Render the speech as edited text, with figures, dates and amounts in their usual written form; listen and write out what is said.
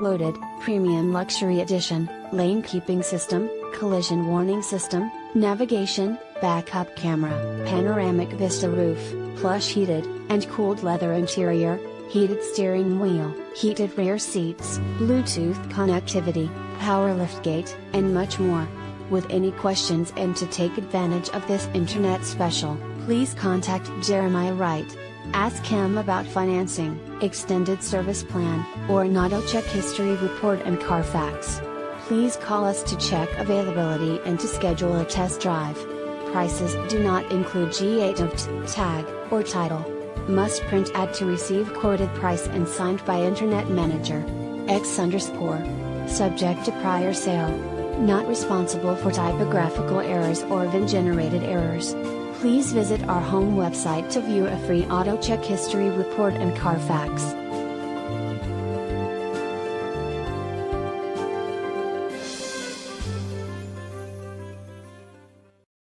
included, Premium Luxury Edition, Lane Keeping System, Collision Warning System, Navigation, Backup Camera, Panoramic Vista Roof, Plush Heated and Cooled Leather Interior, Heated Steering Wheel, Heated Rear Seats, Bluetooth Connectivity, Power Liftgate, and much more. With any questions and to take advantage of this internet special, please contact Jeremiah Wright. Ask him about financing, extended service plan, or an auto check history report and Carfax. Please call us to check availability and to schedule a test drive. Prices do not include G8 of tag, or title. Must print ad to receive quoted price and signed by Internet Manager. X_. Subject to prior sale. Not responsible for typographical errors or VIN-generated errors. Please visit our home website to view a free auto check history report and Carfax.